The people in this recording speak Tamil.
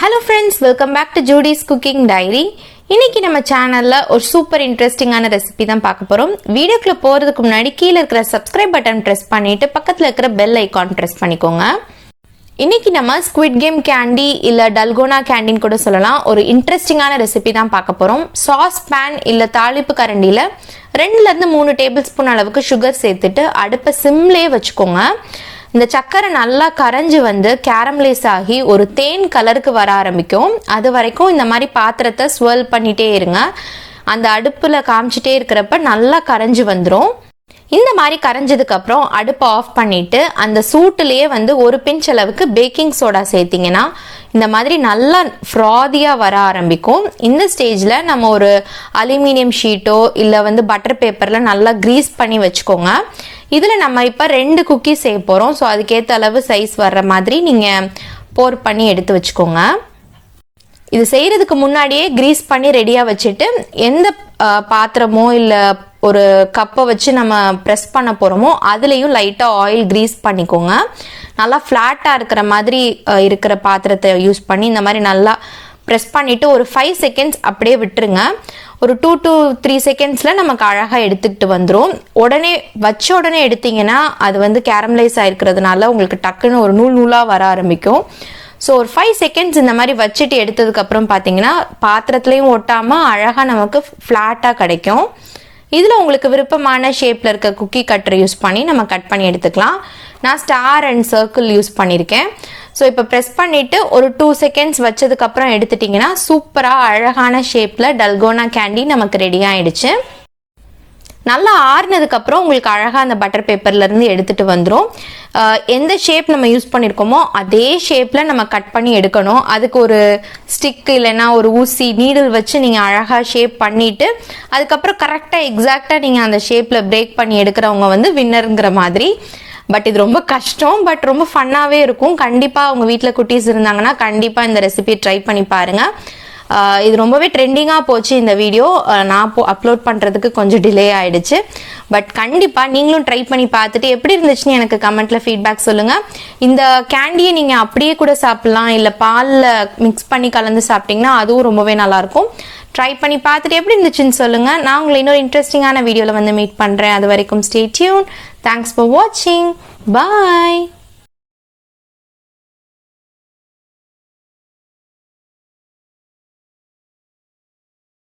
Hello friends, welcome back to Judy's Cooking Diary. இன்னைக்கு நம்ம சேனல்ல ஒரு சூப்பர் இன்ட்ரெஸ்டிங்கான ரெசிபி தான் பார்க்க போறோம். வீடியோக்குள்ள போறதுக்கு முன்னாடி கீழ இருக்கிற subscribe பட்டன் பிரஸ் பண்ணிட்டு பக்கத்துல இருக்கிற bell icon பிரஸ் பண்ணிக்கோங்க. இன்னைக்கு நம்ம ஸ்குவிட் கேம் கேண்டி இல்ல டல்கோனா கேண்டின்னு கூட சொல்லலாம். ஒரு இன்ட்ரெஸ்டிங்கான ரெசிபி தான் பார்க்க போறோம். சாஸ் பேன் இல்ல தாளிப்பு கரண்டில 2ல இருந்து 3 டேபிள் ஸ்பூன் அளவுக்கு சுகர் சேர்த்துட்டு அடுப்பை சிம்லயே வச்சுக்கோங்க. இந்த சக்கரை நல்லா கரைஞ்சு வந்து கேரமலைஸ் ஆகி ஒரு தேன் கலருக்கு வர ஆரம்பிக்கும். அது வரைக்கும் இந்த மாதிரி பாத்திரத்தை ஸ்வெல் பண்ணிட்டே இருங்க. அந்த அடுப்புல காமிச்சிட்டே இருக்கிறப்ப நல்லா கரைஞ்சு வந்துடும். இந்த மாதிரி கரைஞ்சதுக்கு அப்புறம் அடுப்பை ஆஃப் பண்ணிட்டு அந்த சூட்டுலயே வந்து ஒரு பிஞ்ச் அளவுக்கு பேக்கிங் சோடா சேர்த்தீங்கன்னா இந்த மாதிரி நல்லா ஃப்ராதியா வர ஆரம்பிக்கும். இந்த ஸ்டேஜ்ல நம்ம ஒரு அலுமினியம் ஷீட்டோ இல்ல வந்து பட்டர் பேப்பர்ல நல்லா கிரீஸ் பண்ணி வச்சுக்கோங்க. இதுல நம்ம இப்ப 2 குக்கி செய்ய போறோம். ஸோ அதுக்கேற்ற அளவு சைஸ் வர்ற மாதிரி நீங்க போர் பண்ணி எடுத்து வச்சுக்கோங்க. இது செய்யறதுக்கு முன்னாடியே கிரீஸ் பண்ணி ரெடியா வச்சுட்டு எந்த பாத்திரமோ இல்ல ஒரு கப்பை வச்சு நம்ம ப்ரெஸ் பண்ண போறோமோ அதுலயும் லைட்டா ஆயில் கிரீஸ் பண்ணிக்கோங்க. நல்லா ஃபிளாட்டா இருக்கிற மாதிரி இருக்கிற பாத்திரத்தை யூஸ் பண்ணி இந்த மாதிரி நல்லா ப்ரெஸ் பண்ணிட்டு ஒரு 5 செகண்ட்ஸ் அப்படியே விட்டுருங்க. ஒரு 2 to 3 செகண்ட்ஸ்ல நமக்கு அழகா எடுத்துக்கிட்டு வந்துடும். உடனே வச்ச உடனே எடுத்தீங்கன்னா அது வந்து கேரமலைஸ் ஆயிருக்கிறதுனால உங்களுக்கு டக்குன்னு ஒரு நூல் நூலா வர ஆரம்பிக்கும். ஸோ ஒரு 5 செகண்ட்ஸ் இந்த மாதிரி வச்சுட்டு எடுத்ததுக்கு அப்புறம் பார்த்தீங்கன்னா பாத்திரத்துலையும் ஒட்டாம அழகா நமக்கு ஃபிளாட்டா கிடைக்கும். இதில் உங்களுக்கு விருப்பமான ஷேப்பில் இருக்க குக்கி கட்டர் யூஸ் பண்ணி நம்ம கட் பண்ணி எடுத்துக்கலாம். நான் ஸ்டார் அண்ட் சர்க்கிள் யூஸ் பண்ணியிருக்கேன். ஸோ இப்போ ப்ரெஸ் பண்ணிவிட்டு ஒரு 2 செகண்ட்ஸ் வச்சதுக்கப்புறம் எடுத்துட்டிங்கன்னா சூப்பராக அழகான ஷேப்பில் டல்கோனா கேண்டி நமக்கு ரெடி ஆகிடுச்சு. நல்லா ஆறுனதுக்கப்புறம் உங்களுக்கு அழகாக அந்த பட்டர் பேப்பர்லேருந்து எடுத்துகிட்டு வந்துடும். எந்த ஷேப் நம்ம யூஸ் பண்ணியிருக்கோமோ அதே ஷேப்பில் நம்ம கட் பண்ணி எடுக்கணும். அதுக்கு ஒரு ஸ்டிக் இல்லைன்னா ஒரு ஊசி நீடில் வச்சு நீங்கள் அழகாக ஷேப் பண்ணிவிட்டு அதுக்கப்புறம் கரெக்டாக எக்ஸாக்டாக நீங்கள் அந்த ஷேப்பில் பிரேக் பண்ணி எடுக்கிறவங்க வந்து வின்னருங்கிற மாதிரி. பட் இது ரொம்ப கஷ்டம், பட் ரொம்ப ஃபன்னாகவே இருக்கும். கண்டிப்பாக உங்கள் வீட்டில் குட்டீஸ் இருந்தாங்கன்னா கண்டிப்பாக இந்த ரெசிபியை ட்ரை பண்ணி பாருங்கள். இது ரொம்பவே ட்ரெண்டிங்காக போச்சு இந்த வீடியோ. நான் அப்லோட் பண்ணுறதுக்கு கொஞ்சம் டிலே ஆகிடுச்சு. பட் கண்டிப்பாக நீங்களும் ட்ரை பண்ணி பார்த்துட்டு எப்படி இருந்துச்சுன்னு எனக்கு கமெண்ட்டில் ஃபீட்பேக் சொல்லுங்கள். இந்த கேண்டியை நீங்கள் அப்படியே கூட சாப்பிட்லாம், இல்லை பாலில் மிக்ஸ் பண்ணி கலந்து சாப்பிட்டிங்கன்னா அதுவும் ரொம்பவே நல்லாயிருக்கும். ட்ரை பண்ணி பார்த்துட்டு எப்படி இருந்துச்சுன்னு சொல்லுங்கள். நான் உங்களை இன்னொரு இன்ட்ரெஸ்டிங்கான வீடியோவில் வந்து மீட் பண்ணுறேன். அது வரைக்கும் ஸ்டே டியூன். தேங்க்ஸ் ஃபார் வாட்சிங். பாய்.